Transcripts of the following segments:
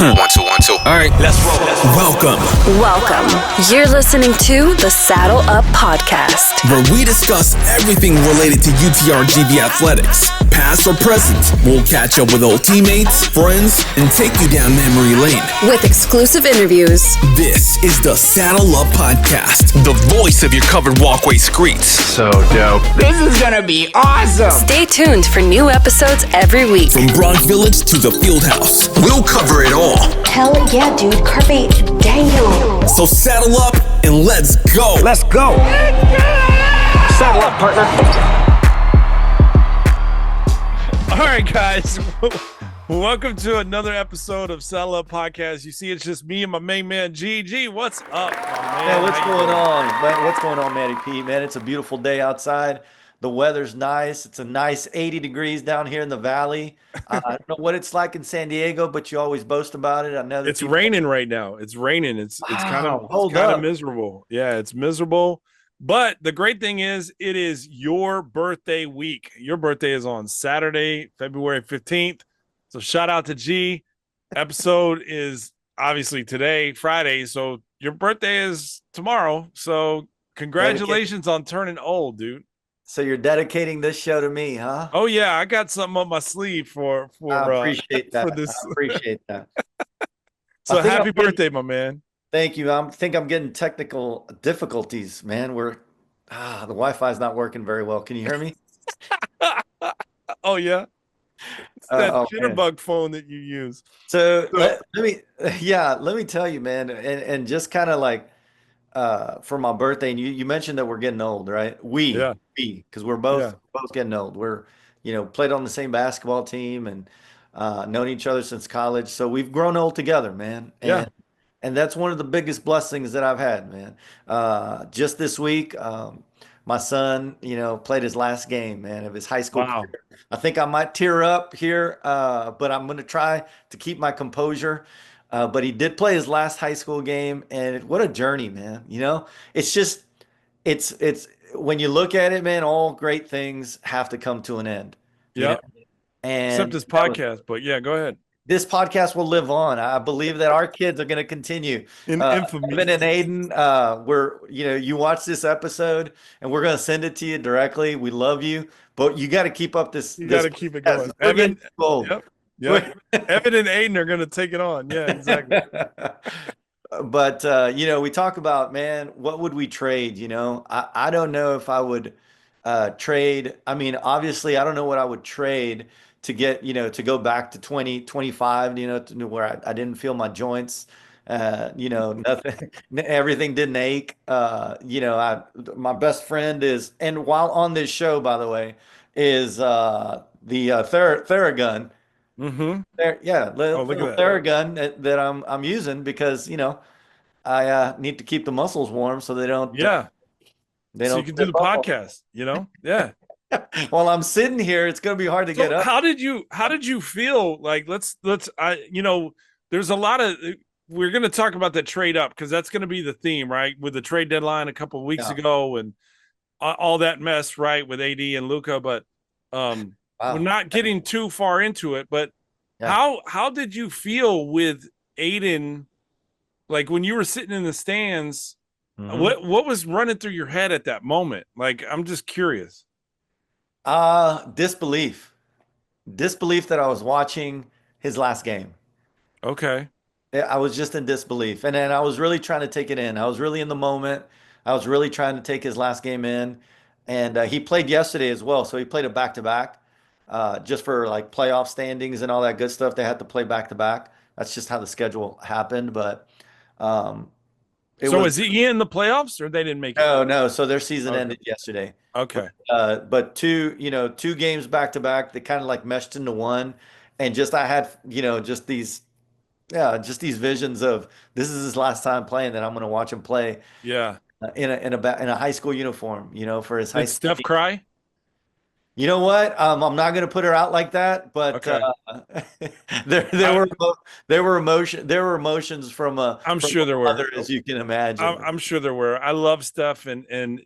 One, two, one, two. All right, let's roll. Welcome. You're listening to the Saddle Up Podcast, where we discuss everything related to UTRGV athletics, past or present. We'll catch up with old teammates, friends, and take you down memory lane with exclusive interviews. This is the Saddle Up Podcast, the voice of your covered walkway streets. So dope. This is gonna be awesome. Stay tuned for new episodes every week. From Bronx Village to the Fieldhouse, we'll cover it all. Hell yeah, dude. Carpe diem. So saddle up and let's go. Let's go. Saddle up, partner. All right, guys. Welcome to another episode of Saddle Up Podcast. You see, it's just me and my main man, GG. What's up, my man? Man, what's going on? Man, what's going on, Matty P? Man, it's a beautiful day outside. The weather's nice. It's a nice 80 degrees down here in the valley. I don't know what it's like in San Diego, but you always boast about it. I know it's raining right now. It's raining. It's kind of miserable. Yeah, it's miserable. But the great thing is, it is your birthday week. Your birthday is on Saturday, February 15th. So shout out to G. Episode is obviously today, Friday. So your birthday is tomorrow. So congratulations on turning old, dude. So you're dedicating this show to me, huh? Oh yeah, I got something up my sleeve for I appreciate that. For this. I appreciate that. So happy birthday, my man. Thank you. I think I'm getting technical difficulties, man. The Wi-Fi is not working very well. Can you hear me? Oh yeah. It's that jitterbug phone that you use. So let me tell you, man, and just kind of like for my birthday, and you mentioned that we're getting old, right? Because we're both getting old. We're played on the same basketball team and known each other since college, so we've grown old together, man. And that's one of the biggest blessings that I've had, man. Just this week, my son, played his last game, man, of his high school career. I think I might tear up here, but I'm going to try to keep my composure. But he did play his last high school game, and what a journey, man. It's just, it's when you look at it, man, all great things have to come to an end. Yeah. And except this podcast, but yeah, go ahead. This podcast will live on. I believe that our kids are going to continue. In infamy. Evan and Aiden, you watch this episode, and we're going to send it to you directly. We love you, but you got to keep up this. You got to keep it going. Evan, Yep. Evan and Aiden are going to take it on. Yeah, exactly. But, we talk about, man, what would we trade? I don't know if I would trade. I mean, obviously, I don't know what I would trade to get, to go back to 2025, to where I didn't feel my joints, nothing, everything didn't ache. My best friend is, and while on this show, by the way, is the Theragun. Mm-hmm. Little Theragun that I'm using because I need to keep the muscles warm so they don't. Yeah. So you can do the podcast. Yeah. While I'm sitting here, it's going to be hard to get up. How did you feel? Like there's a lot of. We're going to talk about the trade up because that's going to be the theme, right? With the trade deadline a couple of weeks ago and all that mess, right, with AD and Luka, but. We're not getting too far into it, but how did you feel with Aiden? Like when you were sitting in the stands, what was running through your head at that moment? Like, I'm just curious. Disbelief that I was watching his last game. Okay. I was just in disbelief. And then I was really trying to take it in. I was really in the moment. I was really trying to take his last game in. And he played yesterday as well. So he played a back-to-back. Just for like playoff standings and all that good stuff, they had to play back to back. That's just how the schedule happened. But is he in the playoffs or they didn't make it? No. So their season ended yesterday. Okay. But two games back to back, they kind of like meshed into one. And I had just these visions of this is his last time playing, that I'm going to watch him play. Yeah. In a high school uniform, for his high school. Did Steph cry? You know what? I'm not going to put her out like that, but okay. There were emotions from I'm sure there were, as you can imagine. I'm sure there were. I love Steph, and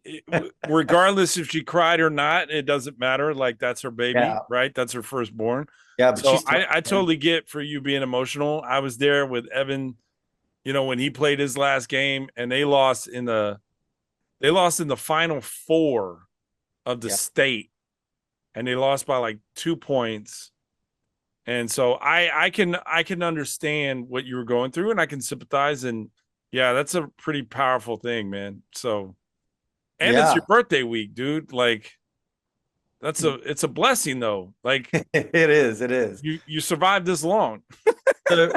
regardless if she cried or not, it doesn't matter. Like that's her baby, right? That's her firstborn. Yeah, but So she's tough, I man. totally get for you being emotional. I was there with Evan, when he played his last game and they lost in the final four of the state, and they lost by like 2 points. And so I can understand what you were going through, and I can sympathize. And yeah, that's a pretty powerful thing, man. So, and it's Yeah. your birthday week, dude. Like, it's a blessing though. Like, It is. you survived this long.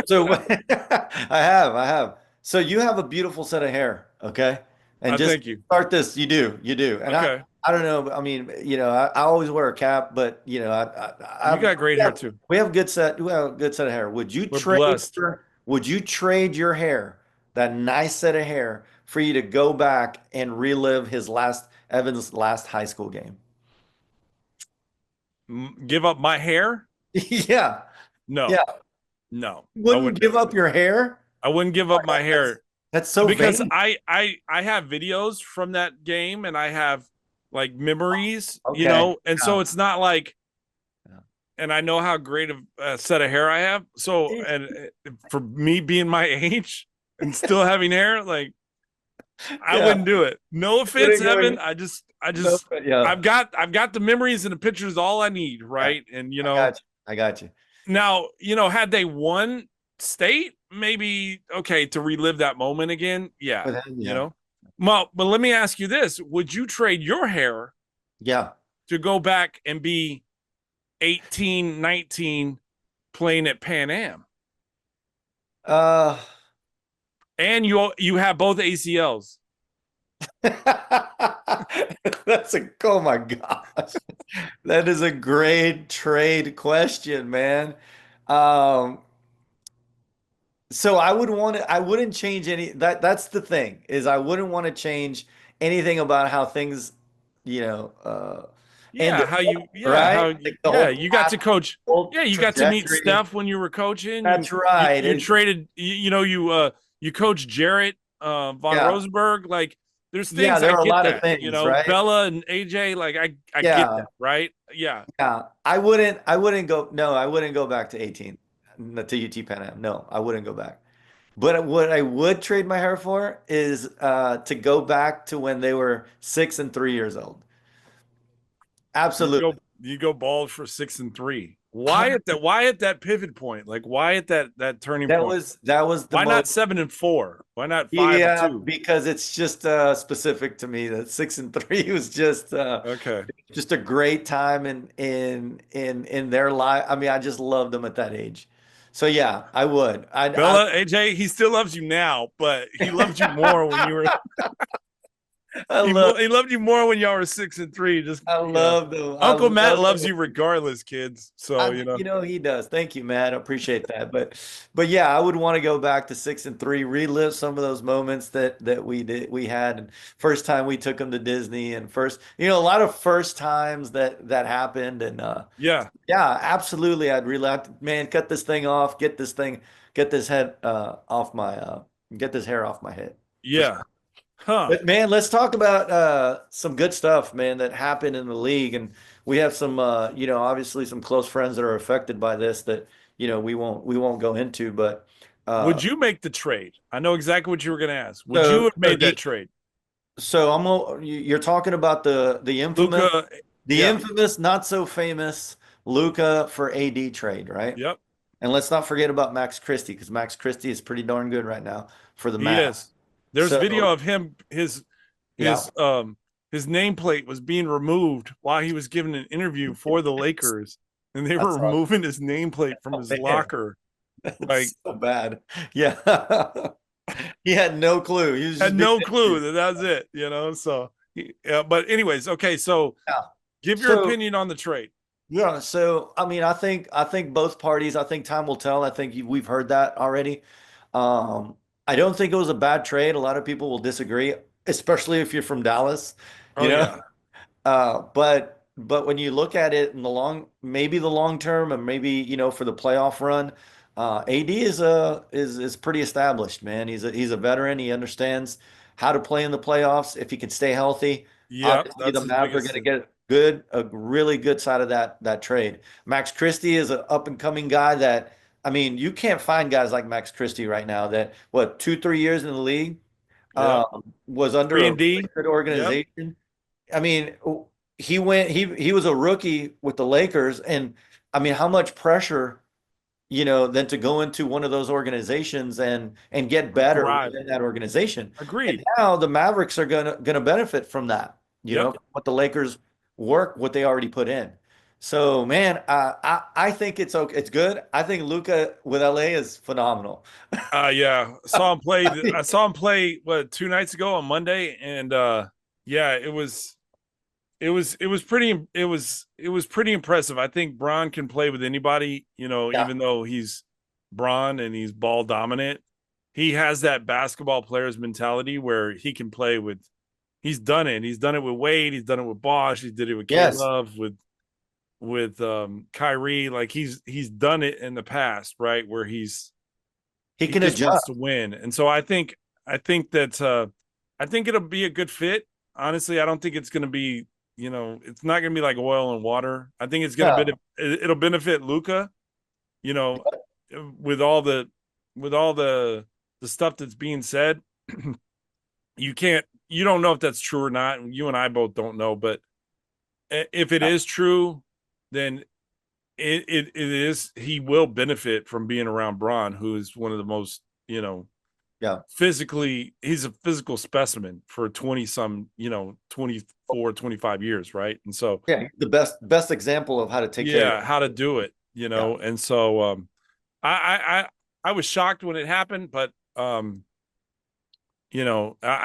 So I have. So you have a beautiful set of hair, okay? And just Thank you. start this. You do. And Okay. I don't know. I mean, I always wear a cap, but You got great hair too. We have a good set. We have a good set of hair. We're blessed. Would you trade your hair, that nice set of hair, for you to go back and relive Evan's last high school game? Give up my hair? Yeah. No. Yeah. No. Wouldn't give up your hair? I wouldn't give up my hair. That's so because vain. I have videos from that game, and I have like memories, Okay. and so it's not like, and I know how great a set of hair I have. So, and for me being my age and still having hair, like I wouldn't do it. No offense, Evan. I just, I've got the memories and the pictures, all I need. Right. And, I got you. Now, had they won state, maybe, okay, to relive that moment again. Yeah. Well, but let me ask you this. Would you trade your hair to go back and be 18, 19 playing at Pan Am? And you have both ACLs. Oh my gosh. That is a great trade question, man. So I wouldn't change that's the thing, is I wouldn't want to change anything about how things, ended, How you, right? you got to coach. Yeah, you got to meet Steph when you were coaching. That's right. You traded, you coached Jarrett von Rosenberg. Like, there's things there I are a get lot that, of things, right? Bella and AJ, like I get that, right? Yeah. Yeah. I wouldn't go back to 18, to UT Pan Am. No, I wouldn't go back. But what I would trade my hair for is to go back to when they were 6 and 3 years old. Absolutely. You go bald for 6 and 3. Why at that pivot point? Like, why at that turning point? That was why not 7 and 4? Why not 5 and 2? Because it's just specific to me that 6 and 3 was just okay. Just a great time in their life. I mean, I just loved them at that age. So yeah, I would. Bella, AJ, he still loves you now, but he loved you more when you were. He loved you more when y'all were 6 and 3. I love them. Uncle Matt loves you regardless, kids. So he does. Thank you, Matt. I appreciate that. But yeah, I would want to go back to 6 and 3, relive some of those moments that we had, and first time we took them to Disney, and a lot of first times that happened, and yeah, absolutely. I'd relive. Man, cut this thing off. Get this hair off my head. Yeah. Huh. But man, let's talk about some good stuff, man, that happened in the league. And we have some obviously some close friends that are affected by this that we won't go into. But would you make the trade? I know exactly what you were going to ask. Would you have made that trade? So you're talking about the infamous Luka, infamous, not so famous Luka for AD trade, right? Yep. And let's not forget about Max Christie, because Max Christie is pretty darn good right now for the Mavs. Yes. There's video of him, his nameplate was being removed while he was giving an interview for the Lakers, and they were removing his nameplate from his locker. Like, so bad. Yeah. He had no clue. He had no clue that was it, so but anyways, okay, so give your opinion on the trade. Yeah, so I mean, I think both parties, I think time will tell. I think we've heard that already. I don't think it was a bad trade. A lot of people will disagree, especially if you're from Dallas, Yeah. But when you look at it in the long term, and maybe for the playoff run, AD is pretty established, man. He's a veteran. He understands how to play in the playoffs if he can stay healthy. Yeah, obviously the Mavs are going to a really good side of that trade. Max Christie is an up and coming guy that, I mean, you can't find guys like Max Christie right now that, what, 2, 3 years in the league, Yep. was under Three a and D. really good Yep. organization. I mean, he was a rookie with the Lakers, and I mean, how much pressure, than to go into one of those organizations and get better Thrive. within that organization. Agreed. And now the Mavericks are gonna benefit from that, Yep. what the Lakers what they already put in. So man, I think it's okay. It's good. I think Luka with LA is phenomenal. Yeah. I saw him play 2 nights ago on Monday, and yeah, it was pretty impressive. I think Bron can play with anybody, Yeah. even though he's Bron and he's ball dominant. He has that basketball player's mentality where he can play with. He's done it. He's done it with Wade. He's done it with Bosh. He did it with Yes. K-Love, with Kyrie. Like he's done it in the past, right? Where he Can just wants adjust. to win. And so I think that I think it'll be a good fit. Honestly, I don't think it's going to be, it's not going to be like oil and water. I think it's going to it'll benefit Luka, with all the stuff that's being said. You don't know if that's true or not. You and I both don't know, but if it is true, then it is, he will benefit from being around Bron, who is one of the most, physically, he's a physical specimen for 20 some, 24, 25 years. Right. And so, the best example of how to take care of it. how to do it, And so, I was shocked when it happened, but, I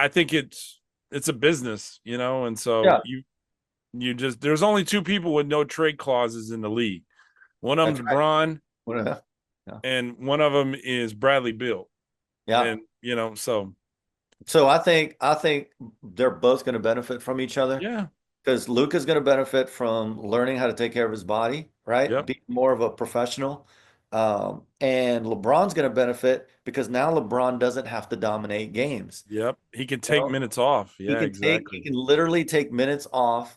think it's a business, and so you just, there's only 2 people with no trade clauses in the league. One of them's Bron, and one of them is Bradley Beal. Yeah. And so I think they're both going to benefit from each other. Yeah. Because Luka's going to benefit from learning how to take care of his body, right? Yep. Be more of a professional. And LeBron's going to benefit because now LeBron doesn't have to dominate games. Yep. He can take minutes off. Yeah, exactly. He can literally take minutes off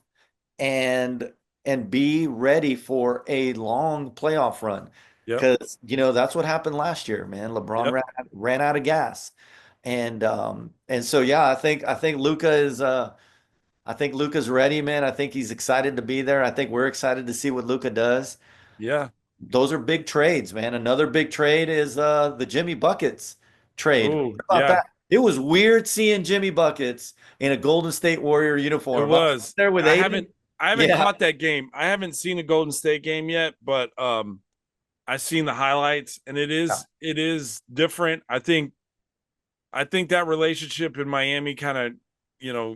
and be ready for a long playoff run. Because that's what happened last year, man. LeBron ran out of gas. And so I think Luka is I think Luka's ready, man. I think he's excited to be there. I think we're excited to see what Luka does. Yeah. Those are big trades, man. Another big trade is the Jimmy Buckets trade. Ooh, What about that? It was weird seeing Jimmy Buckets in a Golden State Warrior uniform. It was. There with I Aiden. haven't caught that game. I haven't seen a Golden State game yet, but I've seen the highlights, and it is different. I think that relationship in Miami kind of,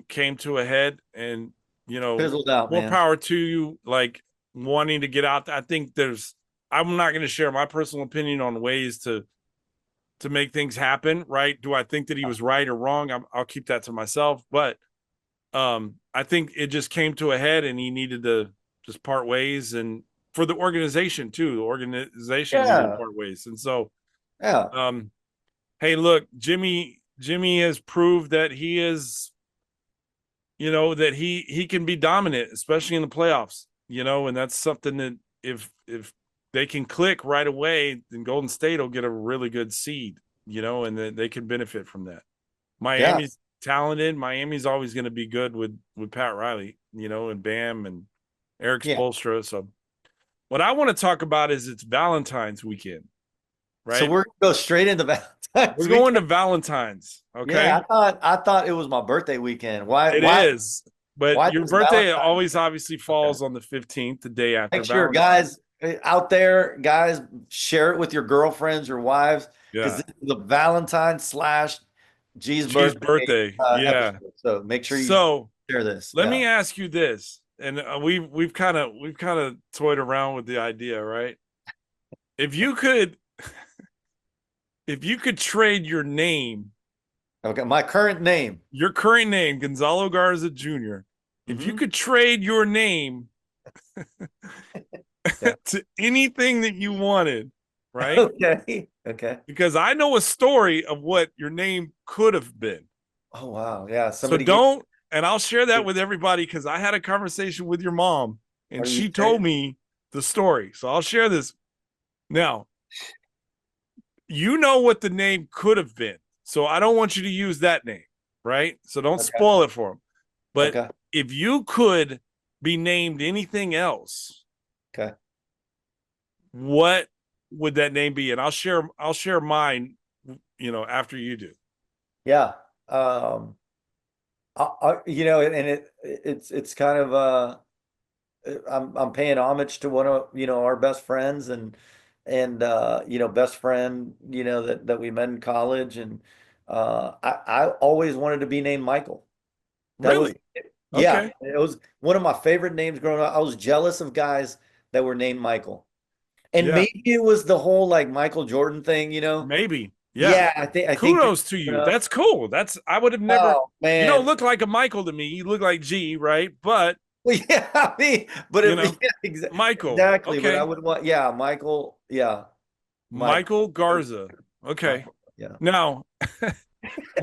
came to a head, and fizzled out, more man. power to you, like wanting to get out. I think I'm not going to share my personal opinion on ways to make things happen. Right. Do I think that he was right or wrong? I'll keep that to myself, but I think it just came to a head, and he needed to just part ways, and for the organization too, the organization needed to part ways. And so, hey, look, Jimmy has proved that he is, that he can be dominant, especially in the playoffs, and that's something that if they can click right away, then Golden State will get a really good seed, and then they can benefit from that. Miami's talented. Miami's always going to be good with Pat Riley, and Bam and Eric Spoelstra. So what I want to talk about is it's Valentine's weekend, right? So we're going to go straight into Valentine's. We're going to Valentine's. Okay. Yeah, I thought it was my birthday weekend. Why? It is. But your birthday Valentine's? always obviously falls on the 15th, the day after. Make sure, guys out there, share it with your girlfriends, your wives, because this is the Valentine / G's birthday. Episode. So make sure you share this. Let me ask you this, and we've kind of toyed around with the idea, right? If you could trade your name, my current name, Gonzalo Garza Jr. If you could trade your name to anything that you wanted, right? Okay. Because I know a story of what your name could have been. Oh wow, yeah. So don't and I'll share that with everybody because I had a conversation with your mom and she told me the story. So I'll share this. Now, you know what the name could have been. So I don't want you to use that name, right? So don't spoil it for them. But if you could be named anything else, what would that name be? And I'll share mine, after you do. Yeah. It's kind of I'm paying homage to one of our best friends and best friend that we met in college, and I always wanted to be named Michael. Really? Yeah, it was one of my favorite names growing up. I was jealous of guys that were named Michael, and maybe it was the whole like Michael Jordan thing, Maybe. Yeah, I think. Kudos to you. That's cool. I would have never. Oh, man. You don't look like a Michael to me. You look like G, right? But well, yeah, Michael. Exactly. But I would want, Michael. Yeah, Michael Garza. Okay. Michael, yeah. Now,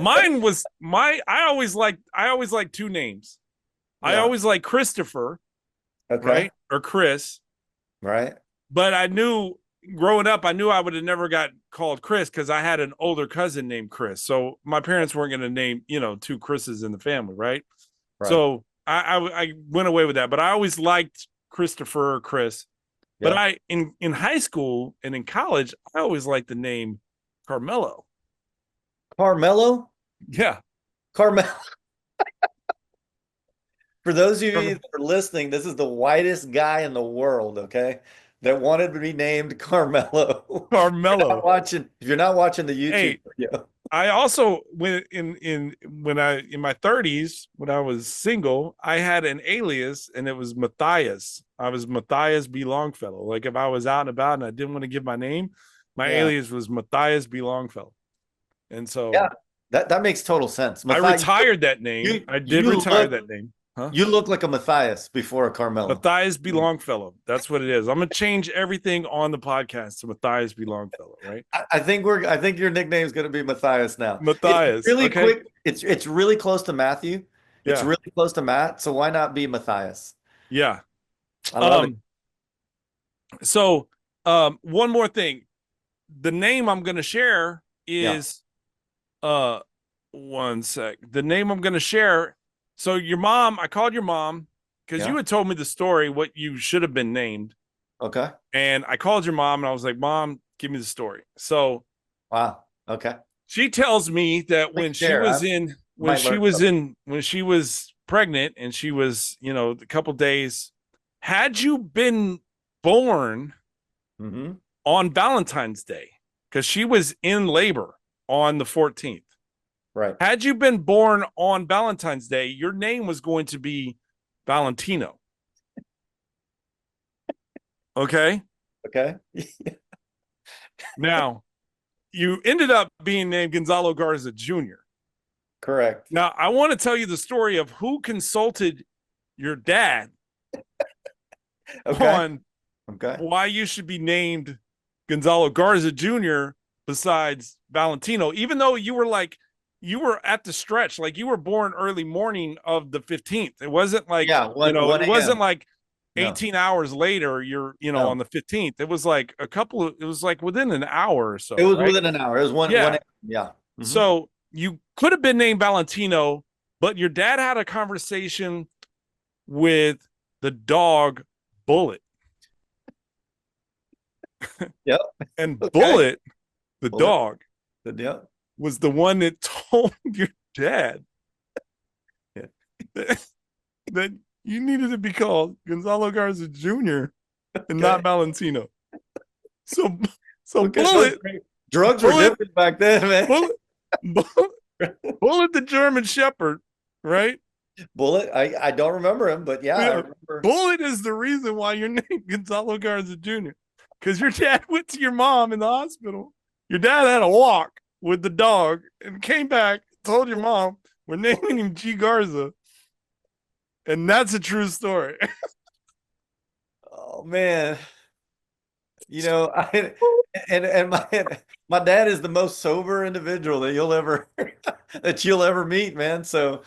mine was I always like two names. Yeah. I always like Christopher. Right? Or Chris. Right. But I knew growing up, I would have never got called Chris because I had an older cousin named Chris. So my parents weren't going to name, two Chris's in the family, right? So I went away with that. But I always liked Christopher or Chris. Yeah. But in high school and in college, I always liked the name Carmelo. Carmelo? Yeah. Carmelo. For those of you that are listening, this is the whitest guy in the world, okay? That wanted to be named Carmelo. Carmelo. If you're not watching the YouTube video. I also when in my 30s, when I was single, I had an alias and it was Mathias. I was Mathias B. Longfellow. Like if I was out and about and I didn't want to give my name, my alias was Mathias B. Longfellow. And so that makes total sense. I retired that name. I did retire that name. Huh? You look like a Matthias before a Carmelo. Mathias B. Longfellow. That's what it is. I'm gonna change everything on the podcast to Mathias B. Longfellow, right? I think your nickname is gonna be Matthias now. Matthias. It's really quick. It's really close to Matthew. It's really close to Matt. So why not be Matthias? Yeah. I love it. So one more thing. The name I'm gonna share is one sec. The name I'm gonna share. So your mom, I called your mom because you had told me the story, what you should have been named. Okay. And I called your mom and I was like, Mom, give me the story. So wow. Okay. She tells me that when she was pregnant and she was, a couple days, had you been born on Valentine's Day, because she was in labor on the 14th. Right. Had you been born on Valentine's Day, your name was going to be Valentino. Okay? Okay. Now, you ended up being named Gonzalo Garza Jr. Correct. Now, I want to tell you the story of who consulted your dad on why you should be named Gonzalo Garza Jr. besides Valentino, even though you were at the stretch, like you were born early morning of the 15th. It wasn't like, it wasn't like 18 hours later, you're, on the 15th. It was like it was like within an hour or so. It was within an hour. It was one. Yeah. Mm-hmm. So you could have been named Valentino, but your dad had a conversation with the dog Bullet. Yep. And Bullet, the dog, was the one that told your dad that you needed to be called Gonzalo Garza Jr. and not Valentino. So Bullet, drugs were different back then, man. Bullet the German Shepherd, right? Bullet, I don't remember him, but I remember. Bullet is the reason why you're named Gonzalo Garza Jr. Because your dad went to your mom in the hospital. Your dad had a walk with the dog and came back, told your mom, we're naming him G Garza. And that's a true story. Oh man. My dad is the most sober individual that you'll ever meet, man. So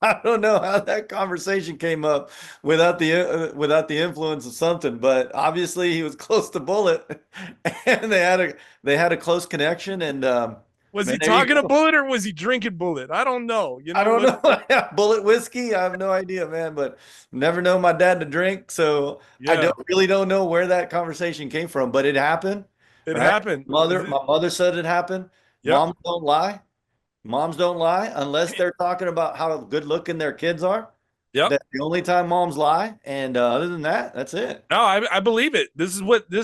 I don't know how that conversation came up without the influence of something, but obviously he was close to Bullet, and they had a close connection. And Was man, he there you talking to go. Bullet or was he drinking Bullet? I don't know. I don't know. Bullet whiskey. I have no idea, man. But never known my dad to drink, so I Yeah, don't know where that conversation came from. But it happened, it right? happened. My mother said it happened. Yep. Moms don't lie. Moms don't lie unless they're talking about how good looking their kids are. Yep. That's the only time moms lie. And other than that, that's it. No, I believe it. This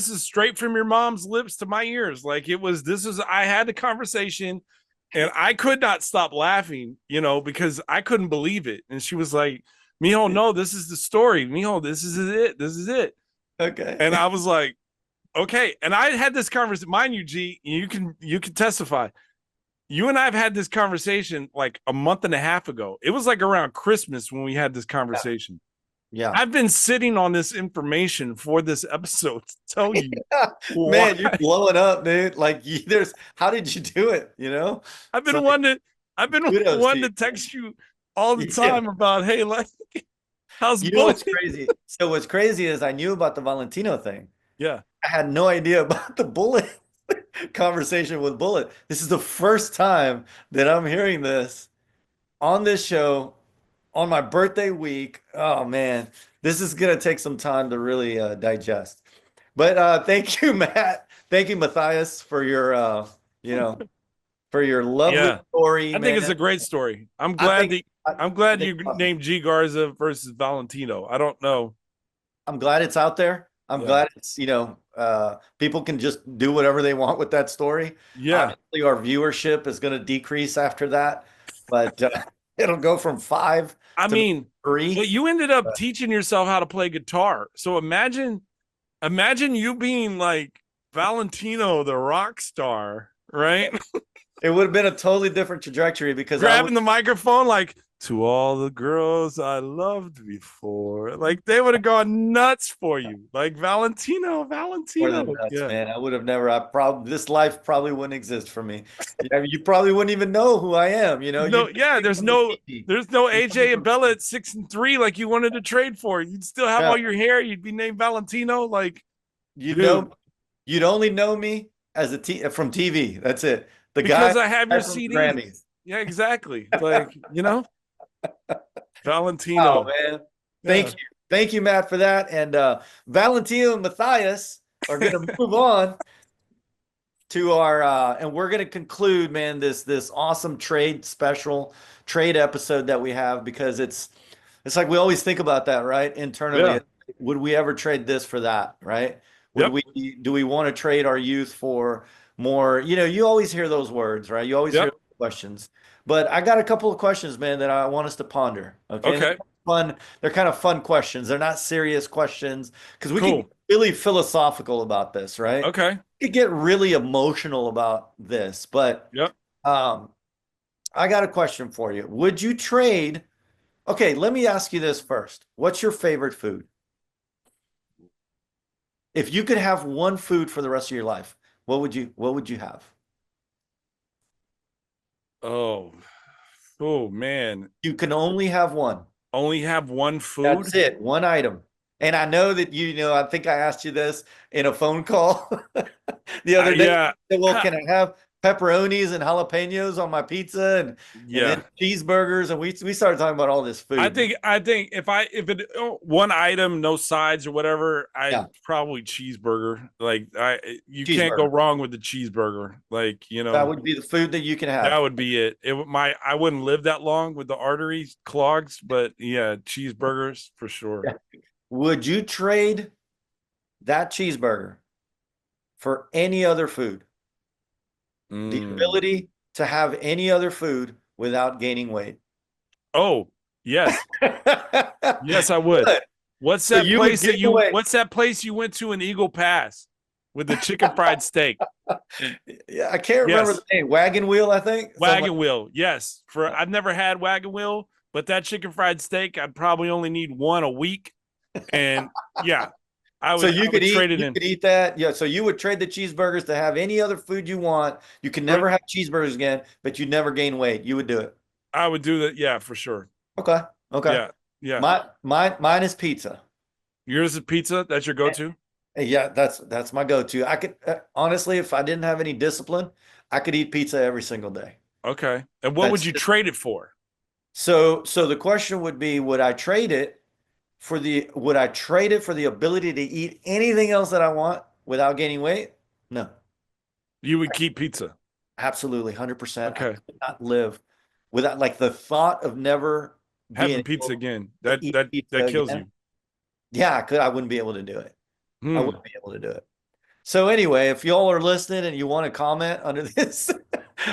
is straight from your mom's lips to my ears. I had the conversation and I could not stop laughing, because I couldn't believe it. And she was like, Mijo, no, this is the story. Mijo, this is it. This is it. Okay. And I was like, okay. And I had this conversation, mind you, G, you can testify. You and I have had this conversation like a month and a half ago. It was like around Christmas when we had this conversation. Yeah. I've been sitting on this information for this episode to tell you. Man, you're blowing up, dude. Like how did you do it? I've been wanting to text you all the time about, hey, like, how's what's crazy? So what's crazy is I knew about the Valentino thing. Yeah. I had no idea about the Bullet conversation with Bullet. This is the first time that I'm hearing this on this show on my birthday week. Oh man, this is gonna take some time to really digest. But thank you, Matt. Thank you, Mathias, for your for your lovely story. I think it's a great story. I'm glad you named G Garza versus Valentino. I don't know. I'm glad it's out there. I'm glad it's, people can just do whatever they want with that story. Yeah. Obviously, our viewership is going to decrease after that, but it'll go from 5 to 3. But you ended up teaching yourself how to play guitar. So imagine you being like Valentino, the rock star, right? It would have been a totally different trajectory because grabbing the microphone like, to all the girls I loved before, like they would have gone nuts for you, like Valentino. Nuts, man. I would have never. This life probably wouldn't exist for me. You probably wouldn't even know who I am. There's no AJ and Bella at 6 and 3 like you wanted to trade for. You'd still have all your hair. You'd be named Valentino. Like you'd only know me as from TV. That's it. Because I have your CDs. Yeah, exactly. Like Valentino. Oh, man. Thank you, Matt, for that. And Valentino and Mathias are going to move on to our and we're going to conclude, man, this awesome trade episode that we have, because it's like we always think about that, right? Internally, would we ever trade this for that, right? Do we want to trade our youth for more? You always hear those words, right? You always hear questions. But I got a couple of questions, man, that I want us to ponder. Okay. They're kind of fun questions. They're not serious questions, because we can get really philosophical about this, right? Okay. We could get really emotional about this. But I got a question for you. Would you trade? Okay, let me ask you this first. What's your favorite food? If you could have one food for the rest of your life, what would you have? Oh man. You can only have one. Only have one food? That's it. One item. And I know that I think I asked you this in a phone call the other day. Yeah. Well, can I have pepperonis and jalapenos on my pizza and then cheeseburgers? And we started talking about all this food. I think if it one item, no sides or whatever, probably cheeseburger. Like you can't go wrong with the cheeseburger. Like, that would be the food that you can have. That would be it. I wouldn't live that long with the arteries clogs, but cheeseburgers for sure. Yeah. Would you trade that cheeseburger for any other food? The ability to have any other food without gaining weight. Oh, yes. Yes, I would. Good. What's that place you went to in Eagle Pass with the chicken fried steak? Yeah, I can't remember the name. Wagon Wheel, I think. Wagon Wheel. Yes. I've never had Wagon Wheel, but that chicken fried steak, I'd probably only need one a week. And I would, you could eat that. Yeah. So you would trade the cheeseburgers to have any other food you want. You can never have cheeseburgers again, but you'd never gain weight. You would do it. I would do that. Yeah, for sure. Okay. Okay. Yeah. Mine is pizza. Yours is pizza. That's your go-to. Yeah, that's my go-to. I could honestly, if I didn't have any discipline, I could eat pizza every single day. Okay. And what would you trade it for? So the question would be, would I trade it for the ability to eat anything else that I want without gaining weight? No. You would keep pizza. Absolutely, 100%. Okay. I could not live without, like, the thought of never having pizza again. That kills you. Yeah, I wouldn't be able to do it. I Hmm. wouldn't be able to do it. So anyway, if y'all are listening and you want to comment under this,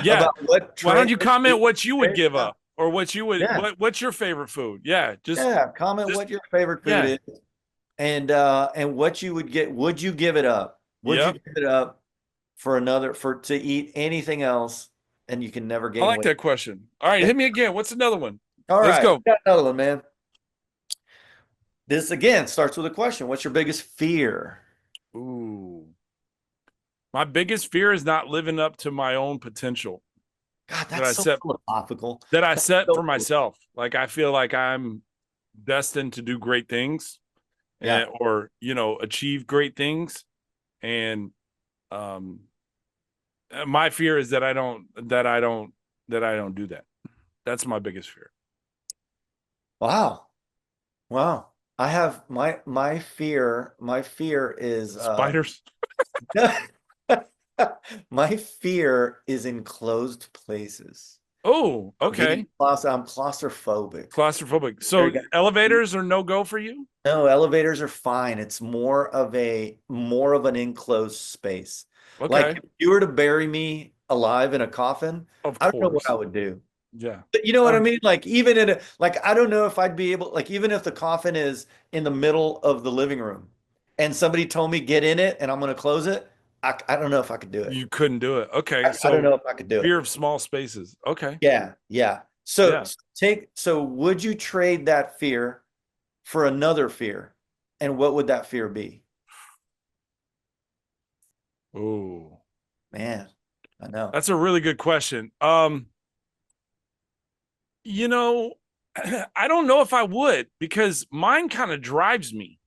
Yeah. about what Why don't you trade- comment what you would give up or what you would Yeah. what's your favorite food? Yeah, comment just- what your favorite food is, and what you would get. Would you give it up? Would you give it up for to eat anything else, and you can never gain I like weight? that question. All right, hit me again. What's another one? All Let's right, go. got another one, man. This again starts with a question. What's your biggest fear? Ooh. My biggest fear is not living up to my own potential. God, that's so philosophical. That I set for myself. Like, I feel like I'm destined to do great things, or achieve great things, and my fear is that I don't do that. That's my biggest fear. Wow. I have my fear is spiders. My fear is enclosed places. Oh, okay. I'm claustrophobic. So elevators are no go for you? No, elevators are fine. It's more of an enclosed space. Okay. Like, if you were to bury me alive in a coffin, I don't know what I would do. Yeah. But you know what I mean? Like, even I don't know if I'd be able, like, even if the coffin is in the middle of the living room and somebody told me get in it and I'm going to close it, I don't know if I could do it. You couldn't do it. Okay. I don't know if I could do it. Fear of small spaces. Okay. Yeah. So would you trade that fear for another fear? And what would that fear be? Oh, man, I know. That's a really good question. I don't know if I would, because mine kind of drives me.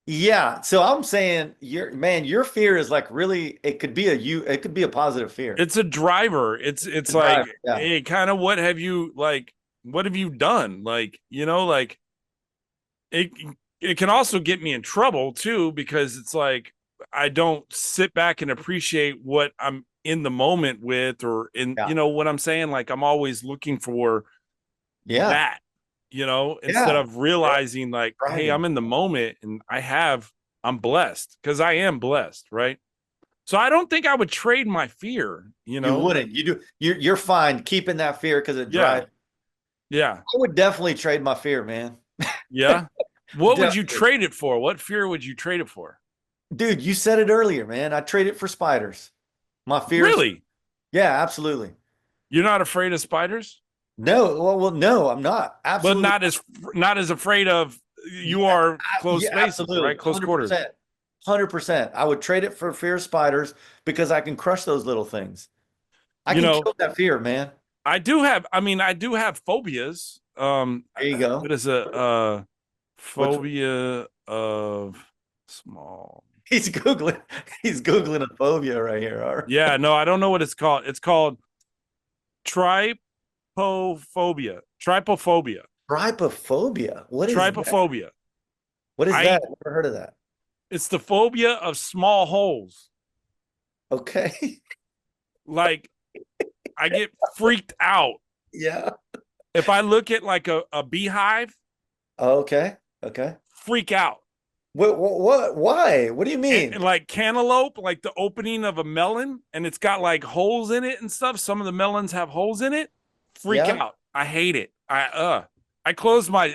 Yeah. So I'm saying your fear is like, really, it could be a positive fear. It's a driver. It's like, hey, kind of what have you done? Like, it can also get me in trouble too, because it's like, I don't sit back and appreciate what I'm in the moment with, or you know what I'm saying? Like, I'm always looking for that. Instead of realizing like, hey, I'm in the moment and I'm blessed, because I am blessed, right? So I don't think I would trade my fear. You wouldn't. You're fine keeping that fear because it drives. Yeah. I would definitely trade my fear, man. Yeah. What would you trade it for? What fear would you trade it for? Dude, you said it earlier, man. I trade it for spiders. My fear. Really? Yeah, absolutely. You're not afraid of spiders? No, well, no, I'm not. Absolutely. But not as afraid of you are close spaces, absolutely. Right? Close 100%, quarters. 100%. I would trade it for fear of spiders, because I can crush those little things. I can kill that fear, man. I do have phobias. There you go. What is a phobia of small? He's Googling a phobia right here. All right. Yeah, no, I don't know what it's called. It's called trypophobia. Trypophobia. What is trypophobia? That? What is that? I've never heard of that. It's the phobia of small holes. Okay. Like, I get freaked out. Yeah. If I look at like a beehive. Okay. Freak out. What? Why? What do you mean? And like cantaloupe, like the opening of a melon, and it's got like holes in it and stuff. Some of the melons have holes in it. Freak out. I hate it. I close my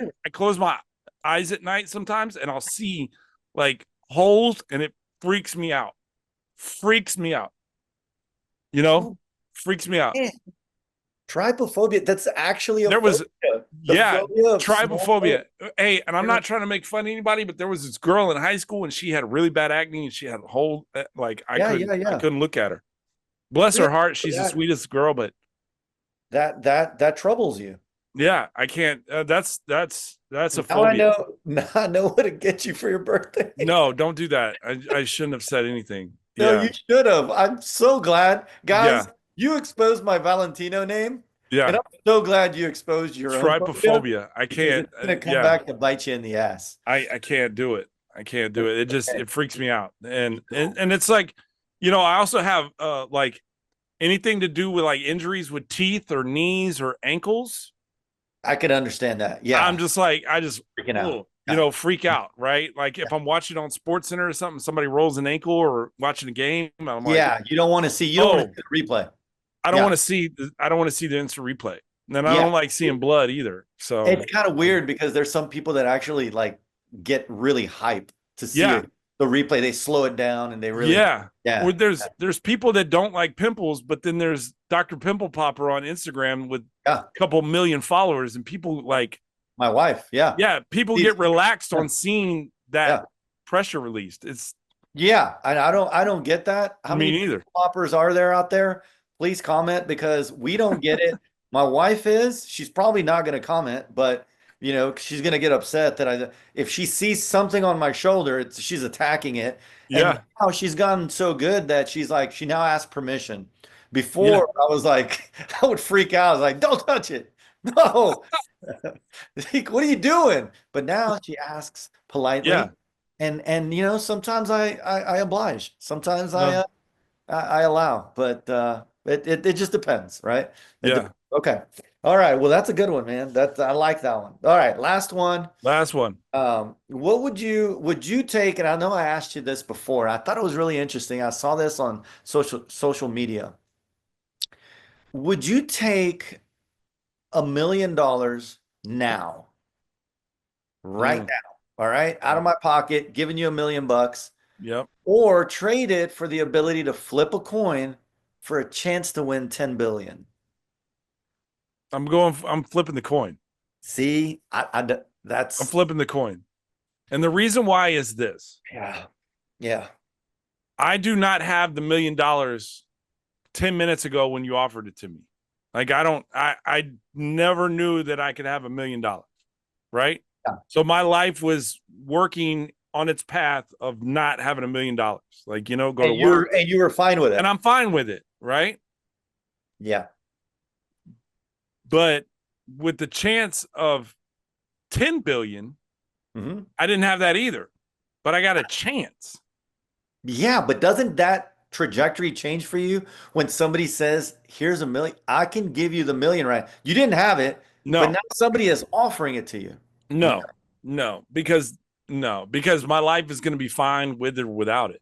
eyes at night sometimes, and I'll see like holes, and it freaks me out. Freaks me out. Freaks me out. Trypophobia. That's actually trypophobia. Hey, and I'm not trying to make fun of anybody, but there was this girl in high school, and she had really bad acne, and she had a whole I couldn't look at her. Bless her heart, she's the sweetest girl, but that troubles you. Yeah, I can't. That's a Now phobia. now I know what to get you for your birthday. No, don't do that. I shouldn't have said anything. No, Yeah. you should have. I'm so glad. Guys, Yeah. you exposed my Valentino name. And Yeah. I'm so glad you exposed your own phobia, Trypophobia. I because can't. it's going to come Yeah. back to bite you in the ass. I can't do it. I can't do it. It freaks me out. And it's like, I also have like anything to do with like injuries with teeth or knees or ankles. I can understand that. Yeah. I'm just like, freaking out. Freak out, right? Like if I'm watching on Sports Center or something, somebody rolls an ankle or watching a game, I'm like, yeah, you don't want to see the replay. I don't want to see the instant replay. And I don't like seeing blood either. So it's kind of weird because there's some people that actually like get really hyped to see the replay. They slow it down and they really Or there's people that don't like pimples, but then there's Dr. Pimple Popper on Instagram with a couple million followers, and people like my wife. Yeah. People get relaxed on seeing that pressure released. It's I don't get that. How many neither poppers are there out there? Please comment, because we don't get it. My wife she's probably not going to comment, but she's going to get upset that if she sees something on my shoulder, she's attacking it. And now she's gotten so good that she now asks permission. Before I was like, I would freak out. I was like, don't touch it. No. What are you doing? But now she asks politely. And sometimes I oblige. Sometimes I allow, but it just depends, right? Okay. All right. Well, that's a good one, man. I like that one. All right. Last one. What would you take? And I know I asked you this before. I thought it was really interesting. I saw this on social media. Would you take $1 million now, right now? All right. Out of my pocket, giving you $1 million. Yep. Or trade it for the ability to flip a coin for a chance to win 10 billion. I'm flipping the coin. See, I'm flipping the coin. And the reason why is this. Yeah. I do not have the $1 million 10 minutes ago when you offered it to me. Like I never knew that I could have $1 million. Right. Yeah. So my life was working on its path of not having $1 million. Like, go to work. And you were fine with it. And I'm fine with it. Right. Yeah. But with the chance of 10 billion, I didn't have that either, but I got a chance. Yeah. But doesn't that trajectory change for you when somebody says, here's $1 million, I can give you the $1 million, right? You didn't have it. No. But now somebody is offering it to you. No, because my life is going to be fine with or without it.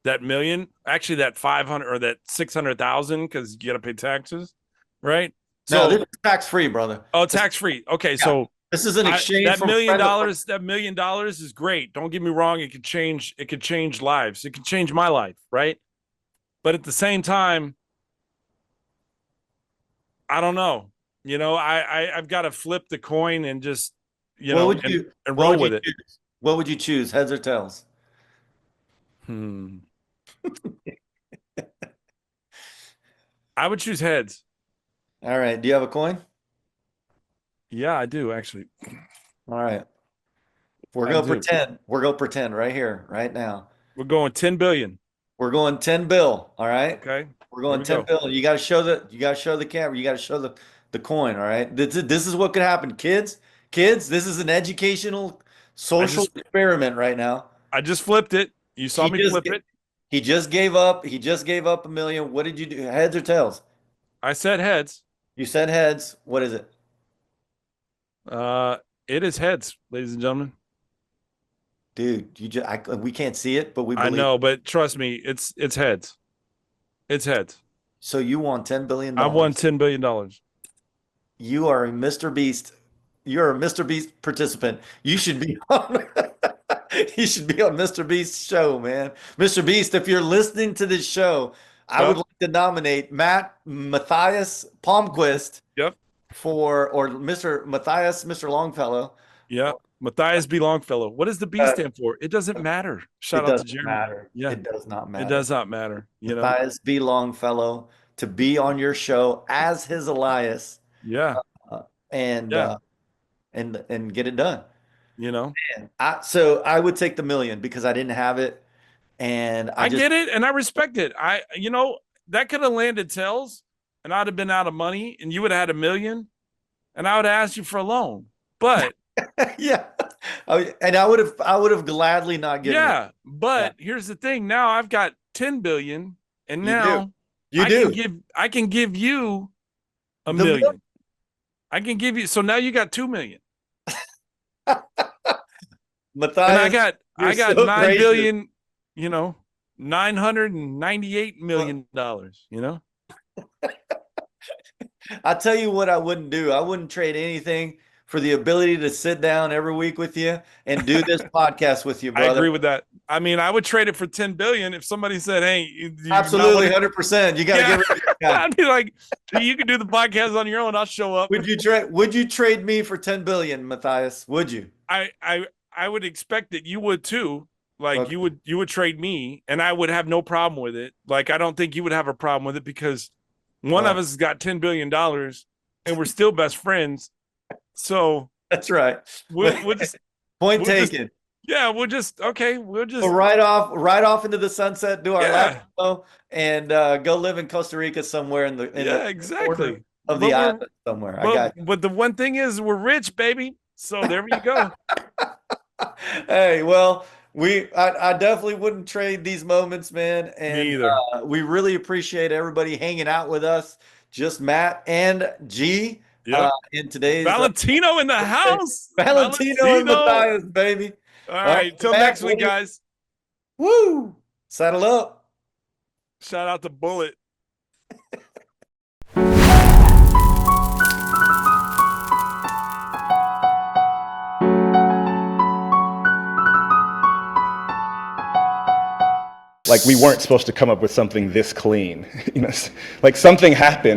That $1 million, actually that 500 or that 600,000, because you got to pay taxes, right? So this is tax-free, brother. Oh, tax-free. Okay, so this is an exchange. That $1 million, that $1 million is great. Don't get me wrong. It could change lives. It could change my life, right? But at the same time, I don't know. I've got to flip the coin and just, and roll with it. What would you choose, heads or tails? I would choose heads. All right. Do you have a coin? Yeah, I do, actually. All right. We're going to pretend right here, right now. We're going 10 billion. We're going 10 bill. All right. Okay. We're going 10 bill. You got to show the camera. You got to show the coin. All right. This is what could happen. Kids, this is an educational social experiment right now. I just flipped it. You saw me flip it. He just gave up. $1 million. What did you do? Heads or tails? I said heads. You said heads. What is it? It is heads, ladies and gentlemen. Dude, we can't see it, but we believe. I know, but trust me, it's heads. It's heads. So you won $10 billion. I won $10 billion. You are a Mr. Beast. You're a Mr. Beast participant. You should be on. You should be on Mr. Beast's show, man. Mr. Beast, if you're listening to this show, I would like to nominate Mathias Palmquist. Yep. Or Mr. Longfellow. Yeah. Mathias B. Longfellow. What does the B stand for? It doesn't matter. Shout out to Jeremy. Yeah. It does not matter. It does not matter. Mathias B. Longfellow to be on your show as his Elias. Yeah. and and get it done. You know, And so I would take the $1 million because I didn't have it, and I get it and I respect it. That could have landed tails, and I'd have been out of money, and you would have had $1 million, and I would have asked you for a loan. But yeah, and I would have gladly not given. Yeah, but here's the thing. Now I've got 10 billion, and now I can give you $1 million. I can give you. So now you got 2 million. Matthias, and I got so 9 gracious. billion. $998 million. I tell you what, I wouldn't do. I wouldn't trade anything for the ability to sit down every week with you and do this podcast with you, brother. I agree with that. I mean, I would trade it for 10 billion if somebody said, "Hey, absolutely, 100%. You got to get rid of it." I'd be like, "You can do the podcast on your own. I'll show up." Would you trade me for 10 billion, Matthias? Would you? I would expect that you would too. Like Okay. you would trade me, and I would have no problem with it. Like I don't think you would have a problem with it because one of us has got $10 billion, and we're still best friends. So that's right. We'll just taken. We'll just so right off into the sunset, do our last show, and go live in Costa Rica somewhere in the exactly of the island somewhere. I got you. But the one thing is, we're rich, baby. So there you go. Hey, well, I definitely wouldn't trade these moments, man. And me either. We really appreciate everybody hanging out with us. Just Matt and G. Yep. In today's Valentino in the house. Valentino and Mathias, baby. All right. Till next week, guys. Woo! Saddle up. Shout out to Bullet. Like we weren't supposed to come up with something this clean, like something happened.